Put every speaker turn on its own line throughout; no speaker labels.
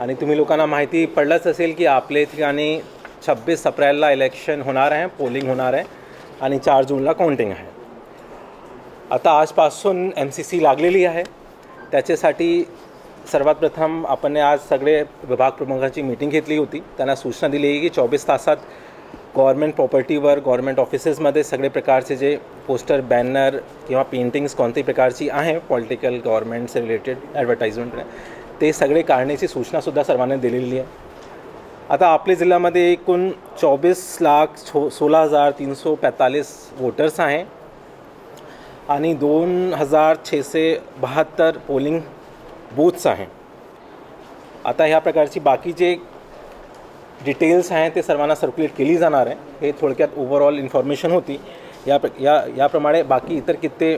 आणि तुम्ही लोकांना माहिती पडलंच असेल की आपल्या ठिकाणी 26 एप्रिलला इलेक्शन होणार आहे, पोलिंग होणार आहे आणि 4 जूनला काउंटिंग आहे. आता आजपासून MCC लागलेली आहे. त्याच्यासाठी सर्वात प्रथम आपण आज सगळे विभाग प्रमुखांची मीटिंग घेतली होती. त्यांना सूचना दिली की 24 तासात गव्हर्मेंट प्रॉपर्टीवर, गव्हर्मेंट ऑफिसेसमध्ये सगळे प्रकारचे जे पोस्टर, बॅनर किंवा पेंटिंग्स कोणत्याही प्रकारची आहे पॉलिटिकल गव्हर्मेंटचे रिलेटेड ॲडव्हर्टाइजमेंट, ते सगळे काढण्याची सूचनासुद्धा सर्वांना दिलेली आहे. आता आपल्या जिल्ह्यामध्ये एकूण 24,16,345 वोटर्स आहे आणि 2,672 पोलिंग बूथ्स आहे. आता ह्या प्रकारची बाकी जे डिटेल्स आहेत ते सर्वांना सर्क्युलेट केली जाणार आहे. हे थोडक्यात ओव्हरऑल इन्फॉर्मेशन होती. याप्रमाणे बाकी इतर किती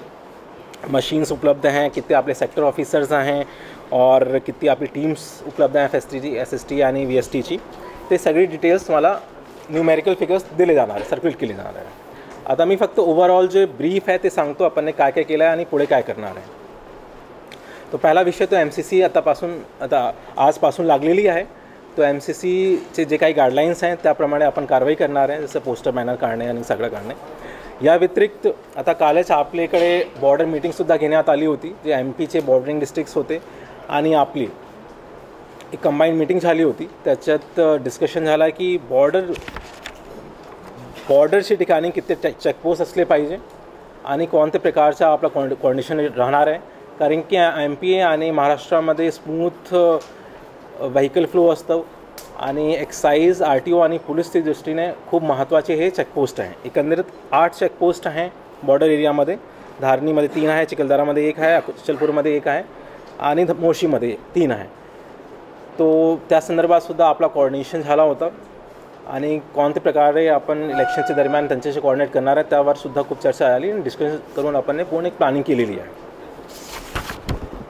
मशीन्स उपलब्ध हैं, किती आपले सेक्टर ऑफिसर्स हैं और किती आपली टीम्स उपलब्ध हैं FSTची, SST आणि VSTची, ते सगळी डिटेल्स तुम्हाला न्यूमेरिकल फिगर्स दिले जाणार आहे, सर्क्युलेट केली जाणार आहे. आता मी फक्त ओव्हरऑल जे ब्रीफ आहे ते सांगतो आपण काय काय केलं आहे आणि पुढे काय करणार आहे. तो पहिला विषय तो MCC आता आजपासून लागलेली आहे. तो MCCचे जे काही गाईडलाईन्स आहेत त्याप्रमाणे आपण कारवाई करणार आहे, जसं पोस्टर, बॅनर काढणे आणि सगळं काढणे. या व्यतिरिक्त आता कालच आपल्याकडे बॉर्डर मीटिंगसुद्धा घेण्यात आली होती. जे MPचे बॉर्डरिंग डिस्ट्रिक्ट्स होते आणि आपली एक कंबाईंड मीटिंग झाली होती. त्याच्यात डिस्कशन झाला की बॉर्डरच्या ठिकाणी किती चेकपोस्ट असले पाहिजे आणि कोणत्या प्रकारचा आपला कॉर्डिनेशन राहणार आहे. कारण की MP आणि महाराष्ट्रामध्ये स्मूथ व्हेकल फ्लो असतं आणि एक्साईज, RTO आणि पोलीसच्या दृष्टीने खूप महत्त्वाचे हे चेकपोस्ट आहे. एकंदरीत 8 चेकपोस्ट आहे बॉर्डर एरियामध्ये. धारणीमध्ये 3 आहे, चिखलदरामध्ये 1 आहे, अचलपूरमध्ये 1 आहे आणि मोर्शीमध्ये 3 आहे. तो त्या संदर्भातसुद्धा आपला कॉर्डिनेशन झाला होता आणि कोणत्या प्रकारे आपण इलेक्शनच्या दरम्यान त्यांच्याशी कॉर्डिनेट करणार आहे त्यावरसुद्धा खूप चर्चा आली आणि डिस्कशन करून आपण पूर्ण एक प्लॅनिंग केलेली आहे.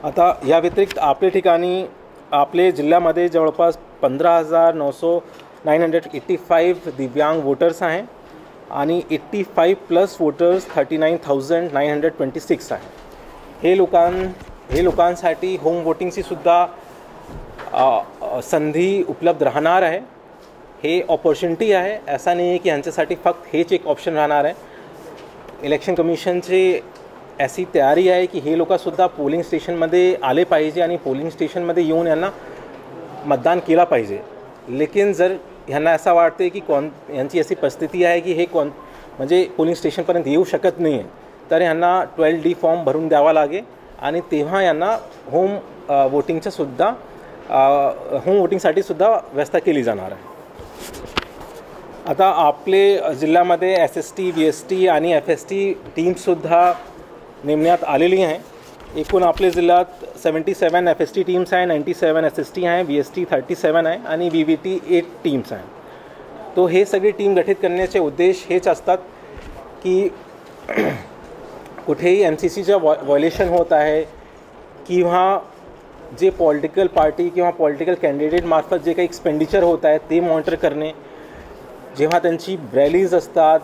आता या व्यतिरिक्त आपल्या ठिकाणी आपले जिल्ह्यामध्ये जवळपास 15,985 दिव्यांग वोटर्स आहे आणि 85+ वोटर्स 39,926 आहे. हे लोकांसाठी होम वोटिंगची सुद्धा संधी उपलब्ध राहणार आहे. हे ऑपॉर्च्युनिटी आहे. असा नाही आहे की यांच्यासाठी फक्त हेच एक ऑप्शन राहणार आहे. इलेक्शन कमिशनची अशी तयारी आहे की हे लोकसुद्धा पोलिंग स्टेशनमध्ये आले पाहिजे आणि पोलिंग स्टेशनमध्ये येऊन यांना मतदान केला पाहिजे. लेकिन जर ह्यांना असं वाटते की यांची अशी परिस्थिती आहे की हे म्हणजे पोलिंग स्टेशनपर्यंत येऊ शकत नाही आहे, तर ह्यांना 12D फॉर्म भरून द्यावा लागेल आणि तेव्हा यांना होम वोटिंगसाठी सुद्धा व्यवस्था केली जाणार आहे. आता आपले जिल्ह्यामध्ये SST, VST आणि FST टीमसुद्धा नेमण्यात आलेली आहे. एकूण आपल्या जिल्ह्यात 77 FST टीम्स आहे, 97 SST आहे, VST 37 आहे आणि VVT 8 टीम्स आहे. तो हे सगळे टीम गठीत करण्याचे उद्देश हेच असतात की कुठेही MCCचं व्हायोलेशन होत आहे किंवा जे पॉलिटिकल पार्टी किंवा पॉलिटिकल कॅन्डिडेट मार्फत जे काही एक्सपेंडिचर होत आहे ते मॉनिटर करणे, जेव्हा त्यांची रॅलीज असतात,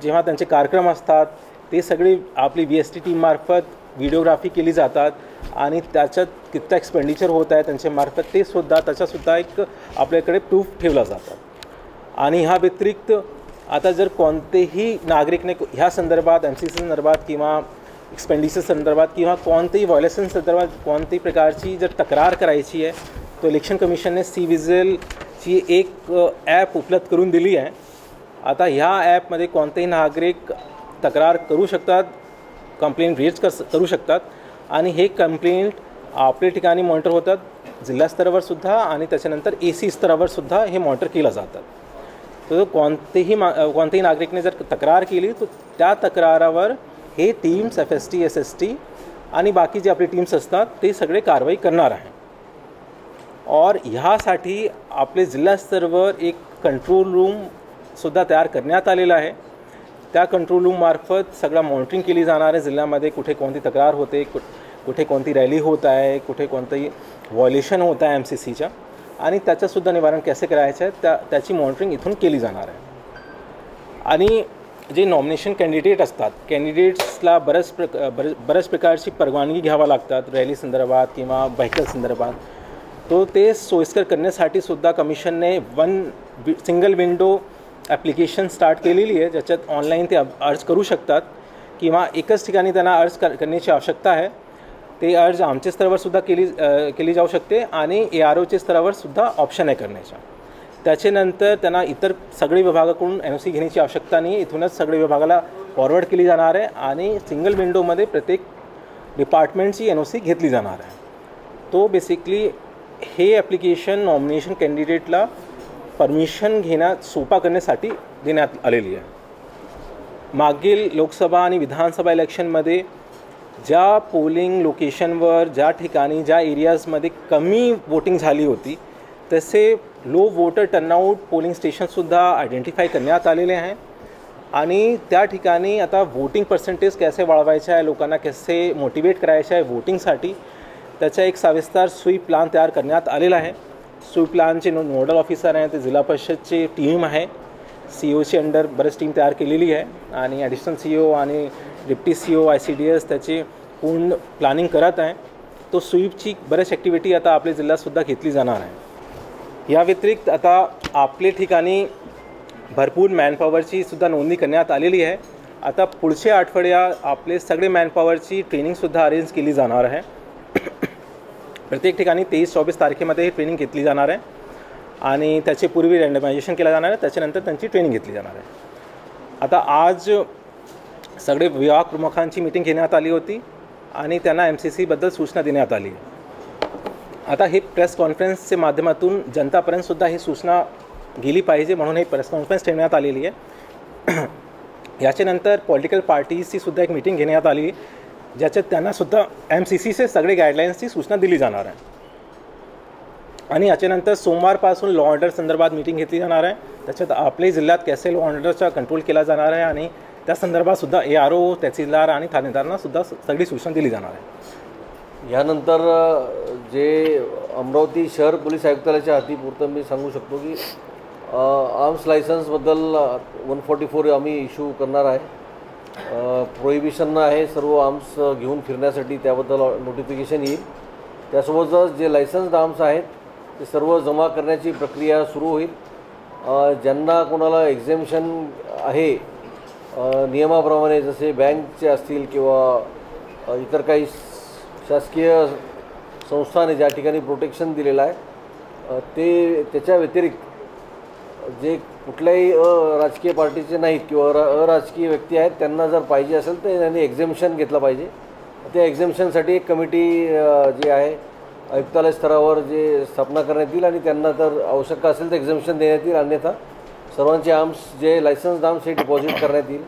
जेव्हा त्यांचे कार्यक्रम असतात, ते सगळी आपली VST टीममार्फत व्हिडिओग्राफी केली जातात आणि त्याच्यात किती एक्सपेंडिचर होत आहे त्यांच्या मार्फत ते सुद्धा त्याच्यासुद्धा एक आपल्याकडे प्रूफ ठेवला जातात. आणि ह्या व्यतिरिक्त आता जर कोणतेही नागरिकने ह्या संदर्भात MCC संदर्भात किंवा एक्सपेंडिचर संदर्भात किंवा कोणतेही व्हायोलेशन संदर्भात कोणत्याही प्रकारची जर तक्रार करायची आहे तो इलेक्शन कमिशनने CVGILची एक ॲप उपलब्ध करून दिली आहे. आता ह्या ॲपमध्ये कोणतेही नागरिक तक्रार करू शकतात, कंप्लेंट रेज करू शकतात आणि हे कंप्लेंट आपल्या ठिकाणी मॉनिटर होतात जिल्हा स्तरावरसुद्धा आणि त्याच्यानंतर AC स्तरावरसुद्धा हे मॉनिटर केलं जातात. तर कोणत्याही नागरिकने जर तक्रार केली तर त्या तक्रारावर हे टीम्स FST, SST आणि बाकी जे आपले टीम्स असतात ते सगळे कारवाई करणार आहे. और ह्यासाठी आपले जिल्हा स्तरावर एक कंट्रोल रूमसुद्धा तयार करण्यात आलेला आहे. त्या कंट्रोल रूममार्फत सगळं मॉनिटरिंग केली जाणार आहे. जिल्ह्यामध्ये कुठे कोणती तक्रार होते, कुठे कोणती रॅली होत आहे, कुठे कोणतंही व्हायोलेशन होत आहे MCCच्या आणि त्याचंसुद्धा निवारण कसे करायचं आहे त्याची मॉनिटरिंग इथून केली जाणार आहे. आणि जे नॉमिनेशन कॅन्डिडेट असतात, कॅन्डिडेट्सला बऱ्याच प्रकारची परवानगी घ्यावा लागतात रॅली संदर्भात किंवा व्हेकल संदर्भात. तो ते सोयीस्कर करण्यासाठी सुद्धा कमिशनने सिंगल विंडो ॲप्लिकेशन स्टार्ट केलेली आहे, ज्याच्यात ऑनलाईन ते अर्ज करू शकतात किंवा एकच ठिकाणी त्यांना अर्ज करण्याची आवश्यकता आहे. ते अर्ज आमच्या स्तरावर सुद्धा केली जाऊ शकते आणि AROच्या स्तरावर सुद्धा ऑप्शन आहे करण्याचा. त्याच्यानंतर त्यांना इतर सगळे विभागाकडून NOC घेण्याची आवश्यकता नाही, इथूनच सगळे विभागाला फॉरवर्ड केली जाणार आहे आणि सिंगल विंडोमध्ये प्रत्येक डिपार्टमेंटची NOC घेतली जाणार आहे. तो बेसिकली हे ॲप्लिकेशन नॉमिनेशन कॅन्डिडेटला परमिशन घेण्यात सोपा करण्यासाठी देण्यात आलेली आहे. मागील लोकसभा आणि विधानसभा इलेक्शनमध्ये ज्या पोलिंग लोकेशनवर ज्या ठिकाणी ज्या एरियाजमध्ये कमी वोटिंग झाली होती तसे लो वोटर टर्नआउट पोलिंग स्टेशनसुद्धा आयडेंटिफाय करण्यात आलेले आहे आणि त्या ठिकाणी आता वोटिंग पर्सेंटेज कसे वाढवायचे आहे, लोकांना कसे मोटिवेट करायचे आहे वोटिंगसाठी, त्याचा एक सविस्तर स्वीप प्लान तयार करण्यात आलेला आहे. स्वीप प्लानचे नोडल ऑफिसर आहे ते जिल्हा परिषदची टीम आहे, COची अंडर बरेच टीम तयार केलेली आहे आणि ॲडिशनल CO आणि डिप्टी CO ICDS त्याची पूर्ण प्लॅनिंग करत आहे. तो स्वीपची बरेच ॲक्टिव्हिटी आता आपल्या जिल्ह्यातसुद्धा घेतली जाणार आहे. या व्यतिरिक्त आता आपल्या ठिकाणी भरपूर मॅनपॉवरची सुद्धा नोंदणी करण्यात आलेली आहे. आता पुढच्या आठवड्यात आपले सगळे मॅनपॉवरची ट्रेनिंगसुद्धा अरेंज केली जाणार आहे. प्रत्येक ठिकाणी 23-24 तारखेमध्ये ही ट्रेनिंग घेतली जाणार आहे आणि त्याचे पूर्वी रँडमायझेशन केलं जाणार आहे, त्याच्यानंतर त्यांची ट्रेनिंग घेतली जाणार आहे. आता आज सगळे विभाग प्रमुखांची मीटिंग घेण्यात आली होती आणि त्यांना MCCबद्दल सूचना देण्यात आली. आता हे प्रेस कॉन्फरन्सच्या माध्यमातून जनतापर्यंतसुद्धा ही सूचना गेली पाहिजे म्हणून हे प्रेस कॉन्फरन्स ठेवण्यात आलेली आहे. याच्यानंतर पॉलिटिकल पार्टीजची सुद्धा एक मीटिंग घेण्यात आली ज्याच्यात त्यांनासुद्धा MCCचे सगळे गाईडलाईन्सची सूचना दिली जाणार आहे आणि याच्यानंतर सोमवारपासून लॉ ऑर्डर संदर्भात मीटिंग घेतली जाणार आहे. त्याच्यात आपल्या जिल्ह्यात कसे लॉ ऑर्डरचा कंट्रोल केला जाणार आहे आणि त्या संदर्भातसुद्धा ARO, तहसीलदार आणि ठाणेदारांनासुद्धा सगळी सूचना दिली जाणार आहे.
यानंतर जे अमरावती शहर पोलीस आयुक्तालयाच्या हातीपुरतं मी सांगू शकतो की आर्म्स लायसन्सबद्दल 144 आम्ही इश्यू करणार आहे. प्रोहिबिशन आहे सर्व आर्म्स घेऊन फिरण्यासाठी, त्याबद्दल नोटिफिकेशन येईल. त्यासोबतच जे लायसन्स्ड आर्म्स आहेत ते सर्व जमा करण्याची प्रक्रिया सुरू होईल. ज्यांना कोणाला एक्झेम्पशन आहे नियमाप्रमाणे, जसे बँकचे असतील किंवा इतर काही शासकीय संस्थाने ज्या ठिकाणी प्रोटेक्शन दिलेलं आहे ते त्याच्या व्यतिरिक्त जे कुठल्याही राजकीय पार्टीचे नाहीत किंवा अराजकीय व्यक्ती आहेत त्यांना जर पाहिजे असेल तर त्यांनी एक्झेम्पशन घेतलं पाहिजे. त्या एक्झेम्पशनसाठी एक कमिटी जी आहे आयुक्तालय स्तरावर जे स्थापना करण्यात येईल आणि त्यांना जर आवश्यकता असेल तर एक्झेम्पशन देण्यात येईल, अन्यथा सर्वांचे आर्म्स जे लायसन्स आर्म्स हे डिपॉझिट करण्यात येईल.